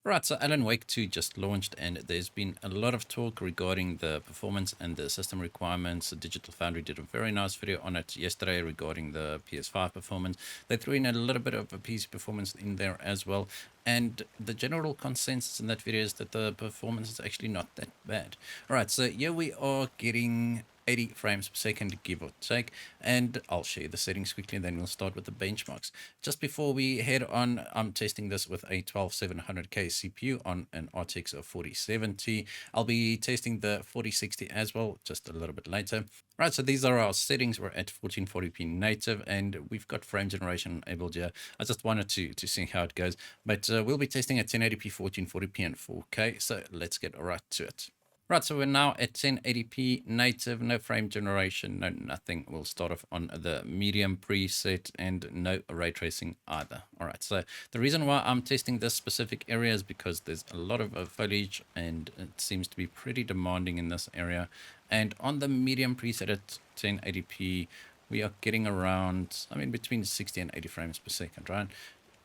Right, so Alan Wake 2 just launched, and there's been a lot of talk regarding the performance and the system requirements. Digital Foundry did a very nice video on it yesterday regarding the PS5 performance. They threw in a little bit of a PC performance in there as well. And the general consensus in that video is that the performance is actually not that bad. All right, so here we are getting 80 frames per second, give or take, and I'll show you the settings quickly, and then we'll start with the benchmarks. Just before we head on, I'm testing this with a 12700K CPU on an RTX of 4070. I'll be testing the 4060 as well just a little bit later. Right, so these are our settings. We're at 1440p native, and we've got frame generation enabled here. I just wanted to see how it goes, but we'll be testing at 1080p, 1440p, and 4K, so let's get right to it. Right, so we're now at 1080p native, no frame generation, no nothing. We'll start off on the medium preset and no ray tracing either. All right, so the reason why I'm testing this specific area is because there's a lot of foliage and it seems to be pretty demanding in this area. And on the medium preset at 1080p, we are getting around, between 60 and 80 frames per second, right?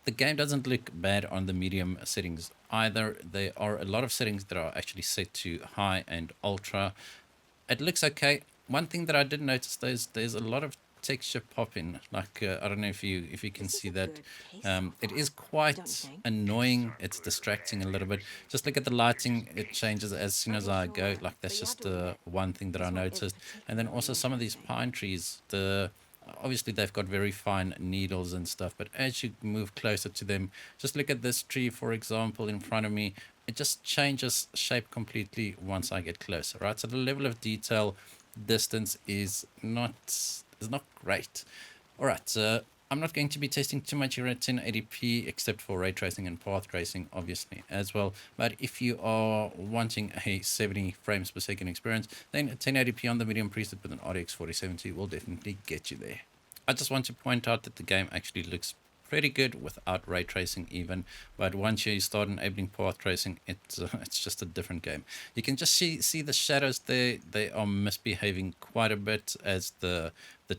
The game doesn't look bad on the medium settings either. There are a lot of settings that are actually set to high and ultra. It looks okay. One thing that I did notice there's a lot of texture popping. Like I don't know if you can see that. It is quite annoying. It's distracting a little bit. Just look at the lighting. It changes as soon as I go. Like that's just one thing that I noticed. And then also some of these pine trees, obviously they've got very fine needles and stuff, but as you move closer to them, just look at this tree, for example, in front of me. It just changes shape completely once I get closer, right? So the level of detail distance is not great. All right, so I'm not going to be testing too much here at 1080p, except for ray tracing and path tracing, obviously, as well. But if you are wanting a 70 frames per second experience, then 1080p on the medium preset with an RTX 4070 will definitely get you there. I just want to point out that the game actually looks pretty good without ray tracing even, but once you start enabling path tracing, it's just a different game. You can just see the shadows there. They are misbehaving quite a bit as the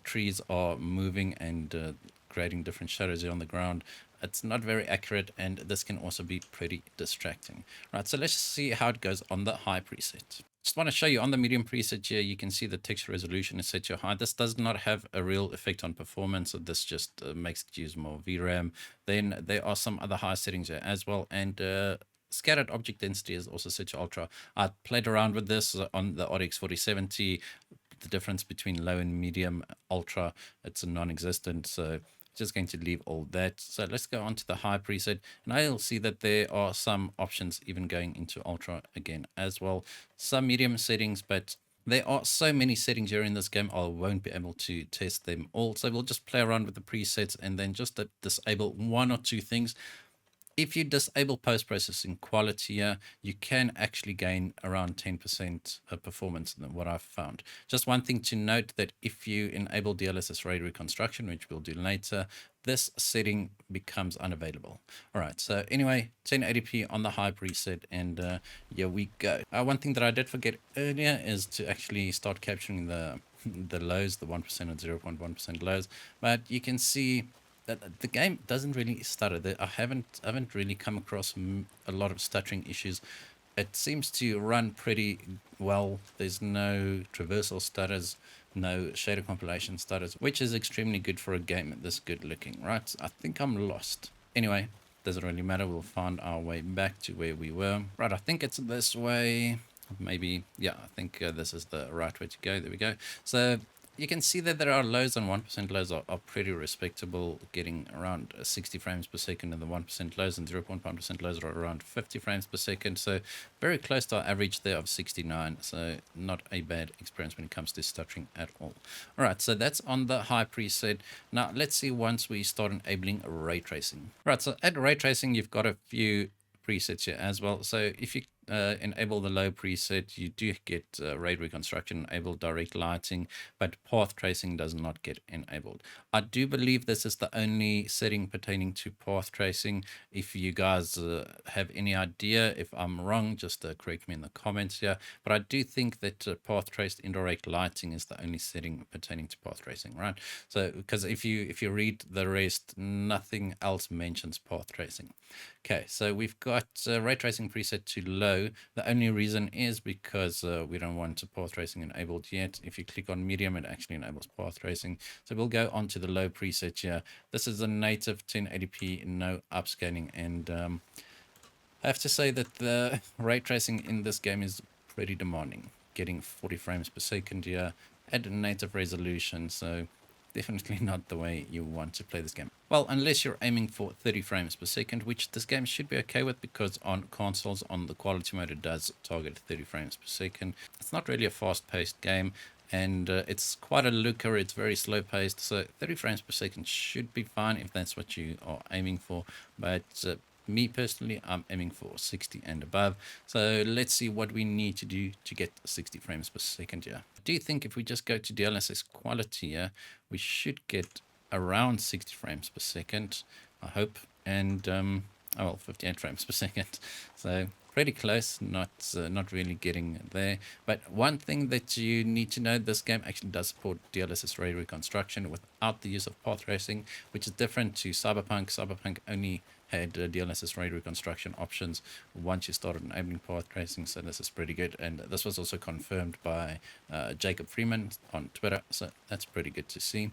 trees are moving and creating different shadows here on the ground. It's not very accurate, and this can also be pretty distracting. Right, so let's just see how it goes on the high preset. Just want to show you on the medium preset here, you can see the texture resolution is set to high. This does not have a real effect on performance, so this just makes it use more VRAM. Then there are some other high settings here as well, and scattered object density is also set to ultra. I played around with this on the RTX 4070. The difference between low and medium ultra, it's a non-existent, so just going to leave all that. So let's go on to the high preset, and I'll see that there are some options even going into ultra again as well. Some medium settings, but there are so many settings here in this game, I won't be able to test them all. So we'll just play around with the presets and then just disable one or two things. If you disable post-processing quality here, you can actually gain around 10% of performance than what I've found. Just one thing to note, that if you enable DLSS reconstruction, which we'll do later, this setting becomes unavailable. All right, so anyway, 1080p on the high preset, and here we go. One thing that I did forget earlier is to actually start capturing the lows, the 1% and 0.1% lows, but you can see that the game doesn't really stutter. I haven't really come across a lot of stuttering issues. It seems to run pretty well. There's no traversal stutters, no shader compilation stutters, which is extremely good for a game this good looking, right? I think I'm lost. Anyway, doesn't really matter. We'll find our way back to where we were. Right, I think it's this way. Maybe, yeah, I think this is the right way to go. There we go. So you can see that there are lows, and 1% lows are pretty respectable, getting around 60 frames per second, and the 1% lows and 0.1% lows are around 50 frames per second. So very close to our average there of 69. So not a bad experience when it comes to stuttering at all. All right, so that's on the high preset. Now let's see once we start enabling ray tracing. Right, so at ray tracing, you've got a few presets here as well. So if you enable the low preset, you do get ray reconstruction, enable direct lighting, but path tracing does not get enabled. I do believe this is the only setting pertaining to path tracing. If you guys have any idea, if I'm wrong, just correct me in the comments here. But I do think that path traced indirect lighting is the only setting pertaining to path tracing, right? So because if you read the rest, nothing else mentions path tracing. Okay, so we've got ray tracing preset to low. The only reason is because we don't want path tracing enabled yet. If you click on medium, it actually enables path tracing. So we'll go on to the low preset here. This is a native 1080p, no upscaling, and I have to say that the ray tracing in this game is pretty demanding. Getting 40 frames per second here at native resolution, so definitely not the way you want to play this game. Well, unless you're aiming for 30 frames per second, which this game should be okay with because on consoles, on the quality mode, it does target 30 frames per second. It's not really a fast-paced game, and it's quite a looker. It's very slow-paced, so 30 frames per second should be fine if that's what you are aiming for, but me personally, I'm aiming for 60 and above. So let's see what we need to do to get 60 frames per second here. I do think if we just go to DLSS quality here, we should get around 60 frames per second, I hope. And, oh well, 58 frames per second. So pretty close, not really getting there. But one thing that you need to know, this game actually does support DLSS ray reconstruction without the use of path tracing, which is different to Cyberpunk. Cyberpunk only had DLSS ray reconstruction options once you started enabling path tracing, so this is pretty good. And this was also confirmed by Jacob Freeman on Twitter, so that's pretty good to see.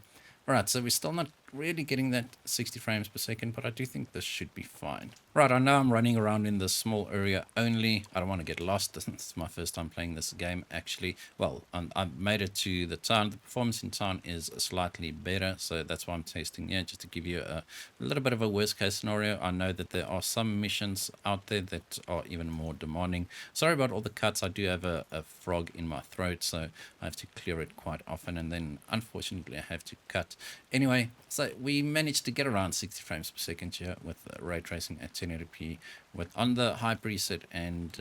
Alright, so we're still not really getting that 60 frames per second, but I do think this should be fine. Right, I know I'm running around in this small area only. I don't want to get lost. This is my first time playing this game, actually. Well, I've made it to the town. The performance in town is slightly better, so that's why I'm testing here, just to give you a little bit of a worst case scenario. I know that there are some missions out there that are even more demanding. Sorry about all the cuts. I do have a frog in my throat, so I have to clear it quite often, and then unfortunately I have to cut. Anyway, so we managed to get around 60 frames per second here with ray tracing at 1080p with on the high preset and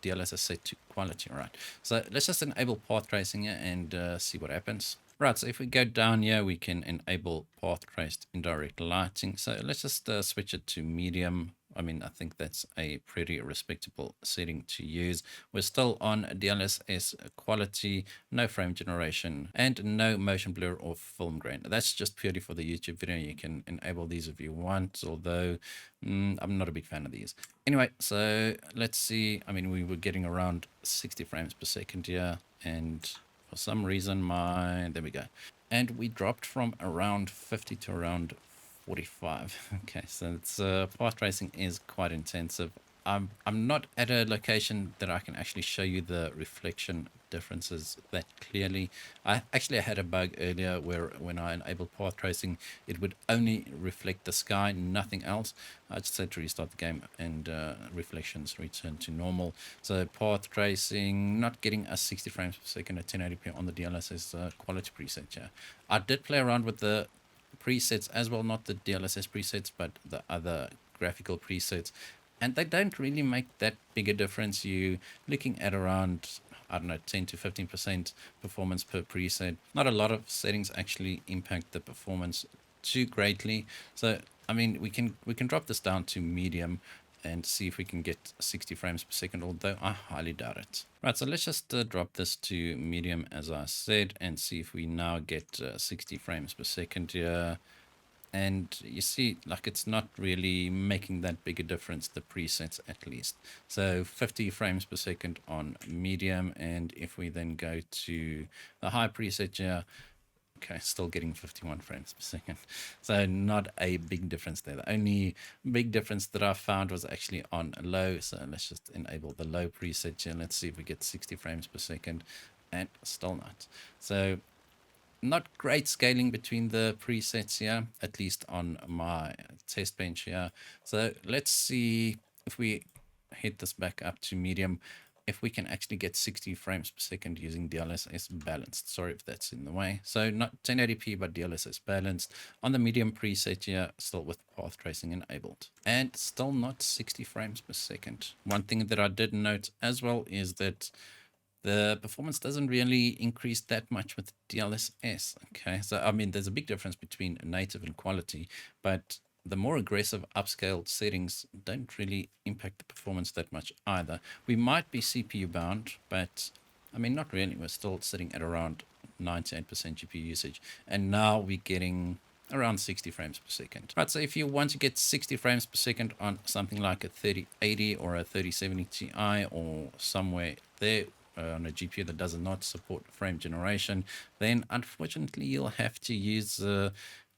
DLSS set to quality. Right, so let's just enable path tracing here and see what happens. Right, so if we go down here, we can enable path traced indirect lighting. So let's just switch it to medium. I mean, I think that's a pretty respectable setting to use. We're still on DLSS quality, no frame generation, and no motion blur or film grain. That's just purely for the YouTube video. You can enable these if you want, although I'm not a big fan of these. Anyway, so let's see. I mean, we were getting around 60 frames per second here, and for some reason there we go. And we dropped from around 50 to around 45. Okay, so it's path tracing is quite intensive. I'm not at a location that I can actually show you the reflection differences that clearly. I had a bug earlier where when I enabled path tracing, it would only reflect the sky, nothing else. I just had to restart the game and reflections return to normal. So path tracing, not getting a 60 frames per second at 1080p on the DLSS quality preset here. I did play around with the presets as well, not the DLSS presets, but the other graphical presets, and they don't really make that big a difference. You looking at around, I don't know, 10 to 15% performance per preset. Not a lot of settings actually impact the performance too greatly. So I mean, we can drop this down to medium and see if we can get 60 frames per second, although I highly doubt it. Right, so let's just drop this to medium as I said and see if we now get 60 frames per second here. And you see, like, it's not really making that big a difference, the presets at least. So 50 frames per second on medium, and if we then go to the high preset here, okay, still getting 51 frames per second. So not a big difference there. The only big difference that I found was actually on low. So let's just enable the low preset here. Let's see if we get 60 frames per second, and still not. So not great scaling between the presets here, at least on my test bench here. So let's see if we hit this back up to medium. if we can actually get 60 frames per second using DLSS balanced. Sorry if that's in the way. So not 1080p, but DLSS balanced on the medium preset here, still with path tracing enabled, and still not 60 frames per second. One thing that I did note as well is that the performance doesn't really increase that much with DLSS. Okay, so I mean, there's a big difference between native and quality, but the more aggressive upscaled settings don't really impact the performance that much either. We might be CPU bound, but I mean, not really. We're still sitting at around 98% GPU usage, and now we're getting around 60 frames per second. Right, so if you want to get 60 frames per second on something like a 3080 or a 3070 Ti or somewhere there, on a GPU that does not support frame generation, then unfortunately you'll have to use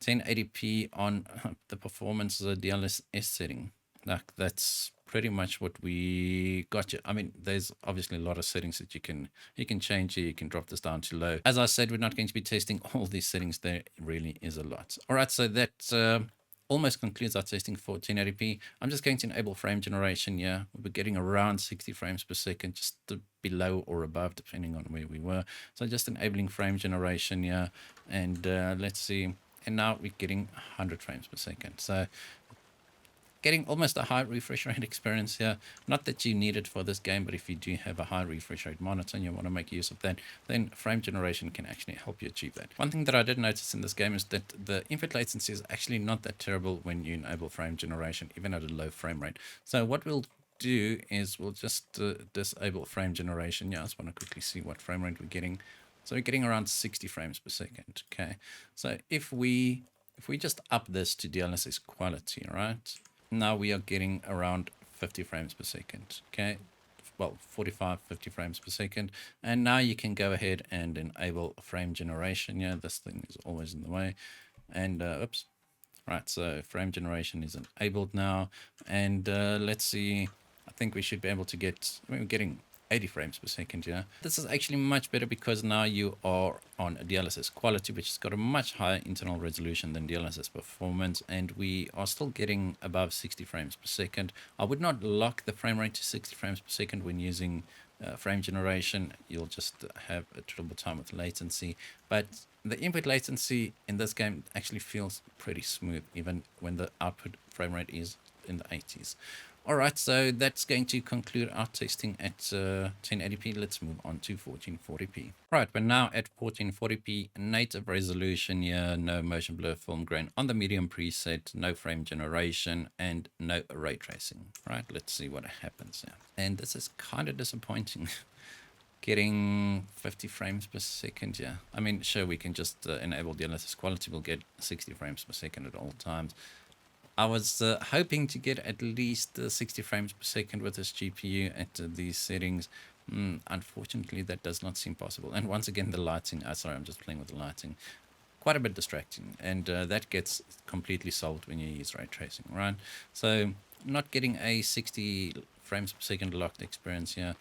1080p on the performance DLSS setting. Like, that's pretty much what we got. I mean, there's obviously a lot of settings that you can change here. You can drop this down to low. As I said, we're not going to be testing all these settings. There really is a lot. All right, so that almost concludes our testing for 1080p. I'm just going to enable frame generation. Yeah, we're getting around 60 frames per second, just below or above, depending on where we were. So just enabling frame generation. Yeah, and let's see. And now we're getting 100 frames per second. So getting almost a high refresh rate experience here. Not that you need it for this game, but if you do have a high refresh rate monitor and you want to make use of that, then frame generation can actually help you achieve that. One thing that I did notice in this game is that the input latency is actually not that terrible when you enable frame generation, even at a low frame rate. So what we'll do is we'll just disable frame generation. Yeah, I just want to quickly see what frame rate we're getting. So we're getting around 60 frames per second. Okay, so if we just up this to DLSS quality, right? Now we are getting around 50 frames per second. Okay, well, 45, 50 frames per second. And now you can go ahead and enable frame generation. Yeah, this thing is always in the way. And oops. Right, so frame generation is enabled now. And let's see, I think we should be able to get, I mean, we're getting 80 frames per second. Yeah, this is actually much better because now you are on a DLSS quality, which has got a much higher internal resolution than DLSS performance, and we are still getting above 60 frames per second. I would not lock the frame rate to 60 frames per second when using frame generation. You'll just have a trouble time with latency, but the input latency in this game actually feels pretty smooth even when the output frame rate is in the 80s. All right, so that's going to conclude our testing at 1080p. Let's move on to 1440p. Right, we're now at 1440p, native resolution here, no motion blur, film grain on the medium preset, no frame generation, and no ray tracing. Right, let's see what happens here. And this is kind of disappointing. Getting 50 frames per second. Yeah, I mean, sure, we can just enable DLSS quality. We'll get 60 frames per second at all times. I was hoping to get at least 60 frames per second with this GPU at these settings. Unfortunately, that does not seem possible. And once again, the lighting, sorry, I'm just playing with the lighting, quite a bit distracting. And that gets completely solved when you use ray tracing, right? So not getting a 60 frames per second locked experience here,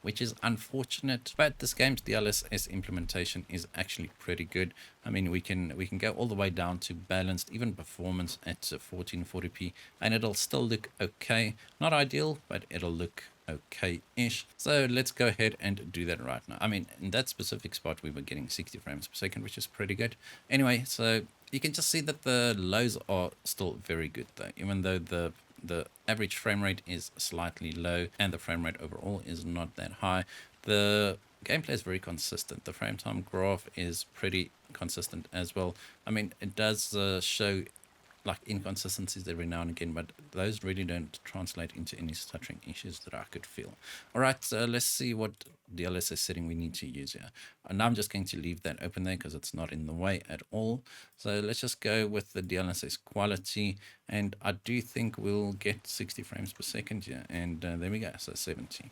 which is unfortunate, but this game's DLSS implementation is actually pretty good. I mean, we can go all the way down to balanced, even performance at 1440p, and it'll still look okay. Not ideal, but it'll look okay-ish. So let's go ahead and do that right now. I mean, in that specific spot, we were getting 60 frames per second, which is pretty good. Anyway, so you can just see that the lows are still very good though, even though the average frame rate is slightly low and the frame rate overall is not that high. The gameplay is very consistent. The frame time graph is pretty consistent as well. I mean, it does show like inconsistencies every now and again, but those really don't translate into any stuttering issues that I could feel. All right, so let's see what DLSS setting we need to use here. And now I'm just going to leave that open there because it's not in the way at all. So let's just go with the DLSS quality, and I do think we'll get 60 frames per second here, and there we go, so 70.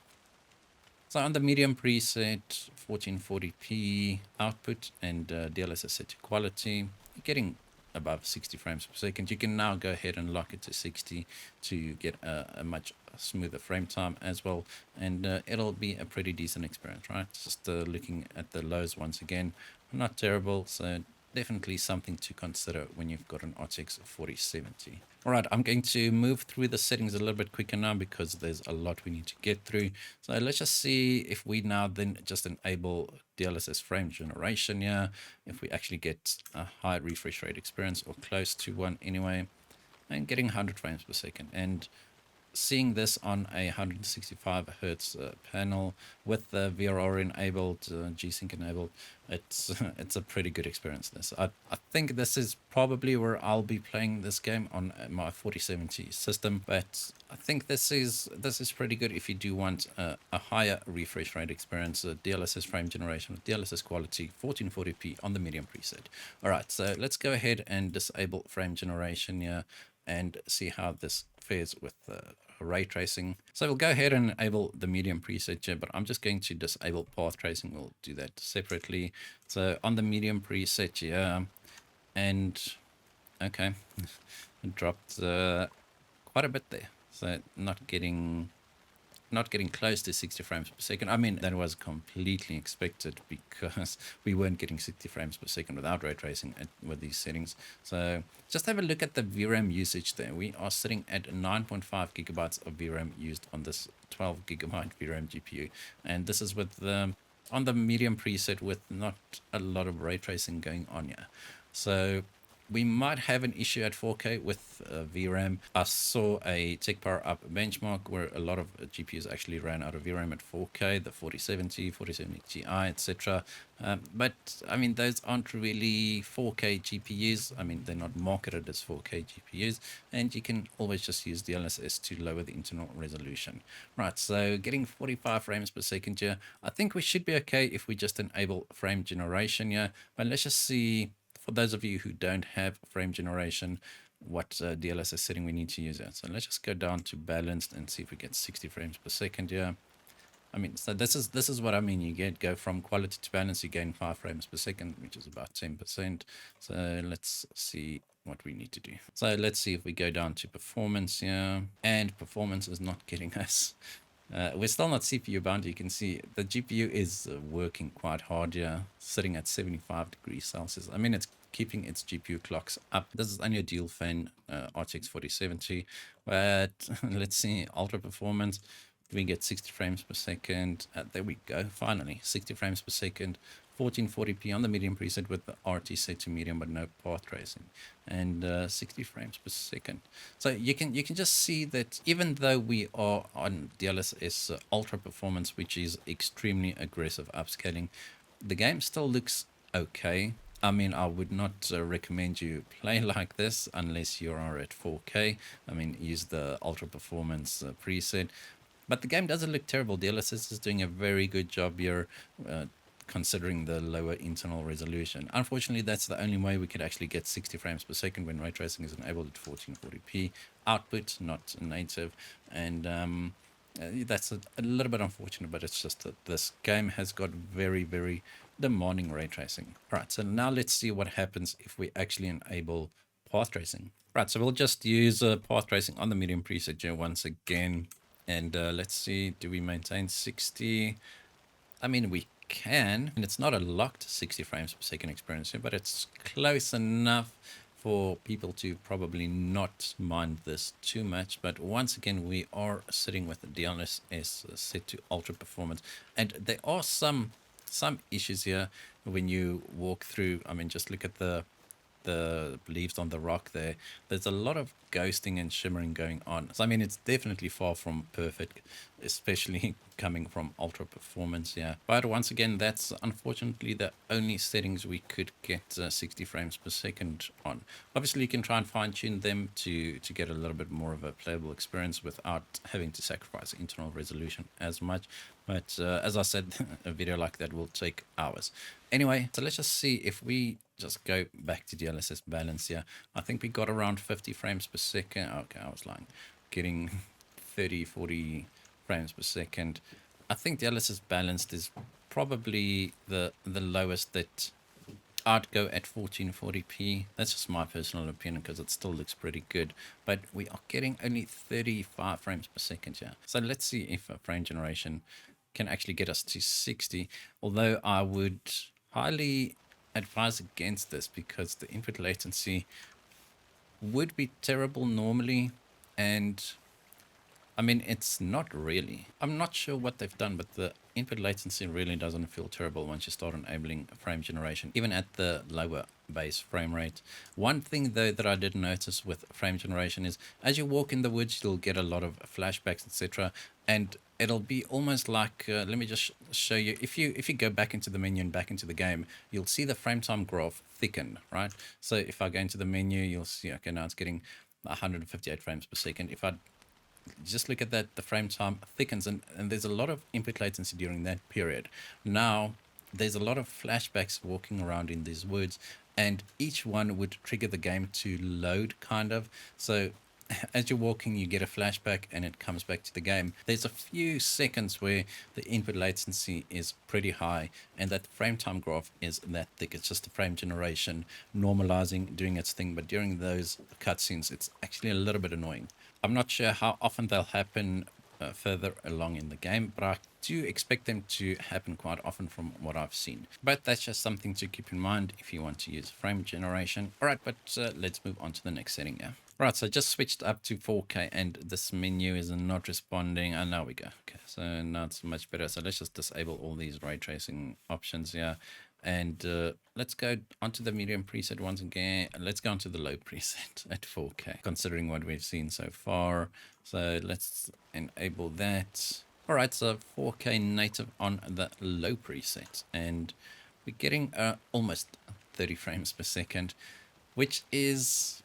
So on the medium preset, 1440p output and DLSS set to quality, you're getting above 60 frames per second. You can now go ahead and lock it to 60 to get a much smoother frame time as well, and it'll be a pretty decent experience, right? Just looking at the lows once again, not terrible, so definitely something to consider when you've got an RTX 4070. All right, I'm going to move through the settings a little bit quicker now because there's a lot we need to get through. So let's just see if we now then just enable DLSS frame generation here, if we actually get a high refresh rate experience or close to one anyway, and getting 100 frames per second. And seeing this on a 165 hertz panel with the VRR enabled, G-Sync enabled, it's it's a pretty good experience. I think this is probably where I'll be playing this game on my 4070 system, but I think this is pretty good if you do want a higher refresh rate experience, DLSS frame generation, DLSS quality, 1440p on the medium preset. All right, so let's go ahead and disable frame generation here and see how this fares with ray tracing. So we'll go ahead and enable the medium preset here, but I'm just going to disable path tracing. We'll do that separately. So on the medium preset here, and okay, it dropped quite a bit there. So not getting close to 60 frames per second. I mean, that was completely expected because we weren't getting 60 frames per second without ray tracing with these settings. So just have a look at the VRAM usage there. We are sitting at 9.5 gigabytes of VRAM used on this 12 gigabyte VRAM GPU. And this is with on the medium preset with not a lot of ray tracing going on here. So we might have an issue at 4K with VRAM. I saw a Tech Power Up benchmark where a lot of GPUs actually ran out of VRAM at 4K, the 4070, 4070 Ti, etc. But I mean, those aren't really 4K GPUs. I mean, they're not marketed as 4K GPUs, and you can always just use DLSS to lower the internal resolution. Right, so getting 45 frames per second here. I think we should be okay if we just enable frame generation here, but let's just see, for those of you who don't have frame generation, what DLSS setting we need to use here. So let's just go down to balanced and see if we get 60 frames per second here. I mean, so this is what I mean. You go from quality to balance, you gain 5 frames per second, which is about 10%. So let's see what we need to do. So let's see if we go down to performance here, and performance is not getting us. We're still not CPU bound. You can see the GPU is working quite hard here, sitting at 75 degrees Celsius. I mean, it's keeping its GPU clocks up. This is only a dual fan RTX 4070, but let's see, ultra performance. We get 60 frames per second. There we go. Finally, 60 frames per second. 1440p on the medium preset with the RT set to medium, but no path tracing, and 60 frames per second. So you can just see that even though we are on DLSS ultra performance, which is extremely aggressive upscaling, the game still looks okay. I mean, I would not recommend you play like this unless you are at 4K. I mean, use the ultra performance preset. But the game doesn't look terrible. DLSS is doing a very good job here, considering the lower internal resolution. Unfortunately, that's the only way we could actually get 60 frames per second when ray tracing is enabled at 1440p output, not native. And that's a little bit unfortunate, but it's just that this game has got very, very demanding ray tracing. Right, so now let's see what happens if we actually enable path tracing. Right, so we'll just use path tracing on the medium preset here once again. And let's see, do we maintain 60? I mean, we can, and it's not a locked 60 frames per second experience here, but it's close enough for people to probably not mind this too much. But once again, we are sitting with the DLSS set to ultra performance, and there are some issues here when you walk through. I mean, just look at the leaves on the rock there. There's a lot of ghosting and shimmering going on. So I mean, it's definitely far from perfect, especially coming from ultra performance. Yeah, but once again, that's unfortunately the only settings we could get 60 frames per second on. Obviously, you can try and fine tune them to get a little bit more of a playable experience without having to sacrifice internal resolution as much. But as I said, a video like that will take hours. Anyway, so let's just see if we just go back to DLSS balance here. I think we got around 50 frames per second. Okay, I was lying. Getting 30, 40 frames per second. I think DLSS balanced is probably the lowest that I'd go at 1440p. That's just my personal opinion because it still looks pretty good. But we are getting only 35 frames per second here. So let's see if a frame generation can actually get us to 60. Although I would highly advise against this because the input latency would be terrible normally, and I mean, it's not really. I'm not sure what they've done, but the input latency really doesn't feel terrible once you start enabling frame generation, even at the lower base frame rate. One thing, though, that I did notice with frame generation is as you walk in the woods, you'll get a lot of flashbacks, etc. And it'll be almost like, let me just show you. If you go back into the menu and back into the game, you'll see the frame time graph thicken, right? So if I go into the menu, you'll see, okay, now it's getting 158 frames per second. If I just look at that, the frame time thickens, and there's a lot of input latency during that period. Now there's a lot of flashbacks walking around in these woods, and each one would trigger the game to load, kind of. So as you're walking, you get a flashback and it comes back to the game. There's a few seconds where the input latency is pretty high and that frame time graph is that thick. It's just the frame generation normalizing, doing its thing. But during those cutscenes, it's actually a little bit annoying. I'm not sure how often they'll happen further along in the game, but I do expect them to happen quite often from what I've seen. But that's just something to keep in mind if you want to use frame generation. All right, but let's move on to the next setting here. Right, so I just switched up to 4K and this menu is not responding. And now we go. Okay, so now it's much better. So let's just disable all these ray tracing options here. And let's go onto the medium preset once again. Let's go onto the low preset at 4K, considering what we've seen so far. So let's enable that. All right, so 4K native on the low preset. And we're getting almost 30 frames per second, which is...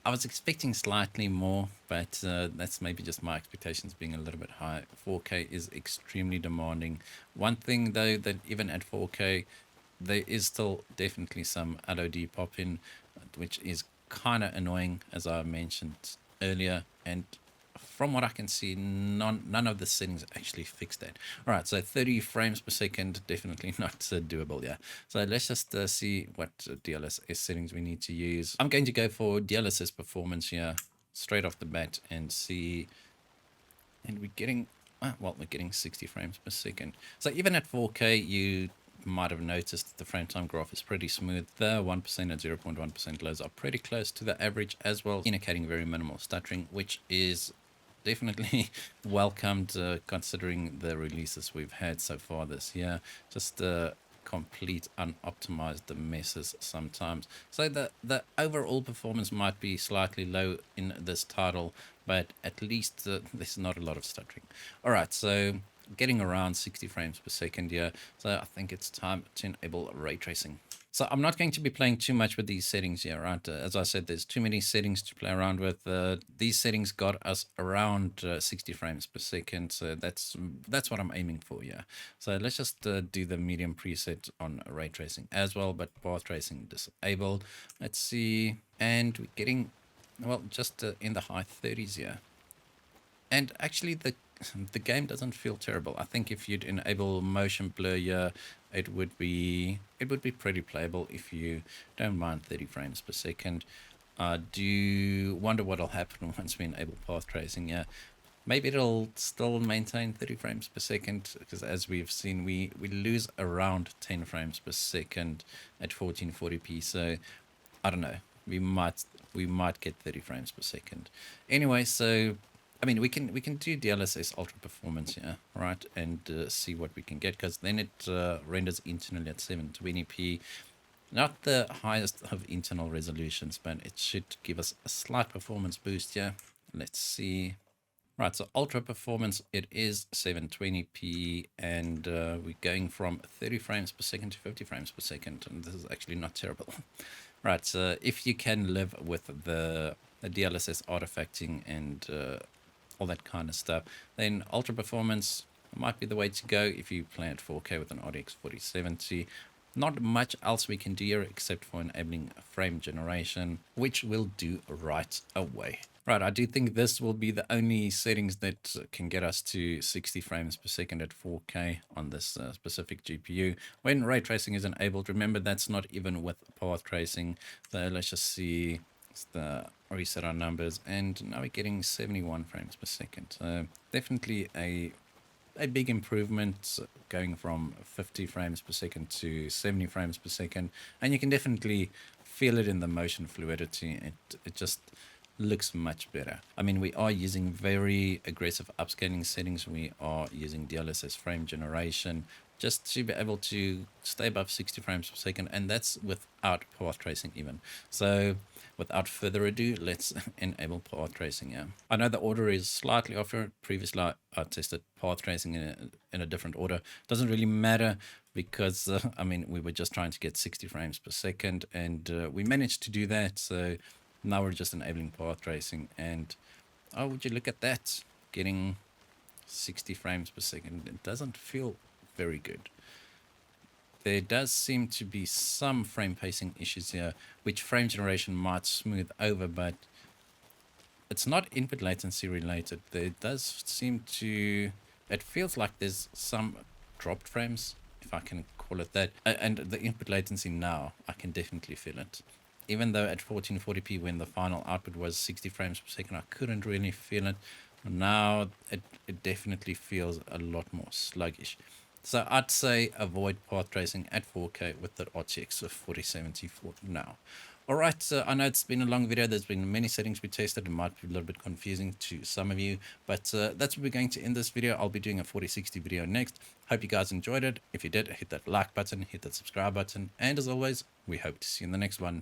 I was expecting slightly more, but that's maybe just my expectations being a little bit high. 4K is extremely demanding. One thing, though, that even at 4K, there is still definitely some LOD pop-in, which is kind of annoying, as I mentioned earlier. And from what I can see, none of the settings actually fix that. All right, so 30 frames per second, definitely not doable, yeah. So let's just see what DLSS settings we need to use. I'm going to go for DLSS performance here, straight off the bat, and see. And we're getting, well, we're getting 60 frames per second. So even at 4K, you might have noticed that the frame time graph is pretty smooth. The 1% and 0.1% lows are pretty close to the average as well, indicating very minimal stuttering, which is definitely welcomed considering the releases we've had so far this year. Just complete unoptimized messes sometimes. So the overall performance might be slightly low in this title, but at least there's not a lot of stuttering. All right, so getting around 60 frames per second here. So I think it's time to enable ray tracing. So I'm not going to be playing too much with these settings here, right? As I said, there's too many settings to play around with. These settings got us around 60 frames per second. So that's what I'm aiming for here. So let's just do the medium preset on ray tracing as well, but path tracing disabled. Let's see. And we're getting, well, just in the high 30s here. And actually the game doesn't feel terrible. I think if you'd enable motion blur here, it would be pretty playable if you don't mind 30 frames per second. Do you wonder what'll happen once we enable path tracing here? Maybe it'll still maintain 30 frames per second, because as we've seen, we lose around 10 frames per second at 1440p. So I don't know. We might get 30 frames per second. Anyway, so I mean, we can do DLSS Ultra Performance here, right, and see what we can get, because then it renders internally at 720p. Not the highest of internal resolutions, but it should give us a slight performance boost here. Let's see. Right, so Ultra Performance, it is 720p, and we're going from 30 frames per second to 50 frames per second, and this is actually not terrible. Right, so if you can live with the DLSS artifacting and all that kind of stuff, then Ultra Performance might be the way to go if you play at 4K with an RTX 4070. Not much else we can do here except for enabling frame generation, which we'll do right away. Right, I do think this will be the only settings that can get us to 60 frames per second at 4K on this specific GPU. When ray tracing is enabled, remember that's not even with path tracing. So let's just see. Reset our numbers, and now we're getting 71 frames per second. So definitely a a big improvement, going from 50 frames per second to 70 frames per second, and you can definitely feel it in the motion fluidity. It just looks much better. I mean, we are using very aggressive upscaling settings. We are using DLSS frame generation just to be able to stay above 60 frames per second, and that's without path tracing even. So without further ado, let's enable path tracing here. I know the order is slightly off here. Previously I tested path tracing in a different order. Doesn't really matter, because I mean, we were just trying to get 60 frames per second, and we managed to do that. So now we're just enabling path tracing, and oh, would you look at that, getting 60 frames per second. It doesn't feel very good. There does seem to be some frame pacing issues here, which frame generation might smooth over, but it's not input latency related. There does seem to, it feels like there's some dropped frames, if I can call it that. And the input latency now, I can definitely feel it. Even though at 1440p, when the final output was 60 frames per second, I couldn't really feel it. Now it definitely feels a lot more sluggish. So I'd say avoid path tracing at 4K with the RTX 4070 for now. Alright, so I know it's been a long video. There's been many settings we tested. It might be a little bit confusing to some of you, but that's where we're going to end this video. I'll be doing a 4060 video next. Hope you guys enjoyed it. If you did, hit that like button, hit that subscribe button, and as always, we hope to see you in the next one.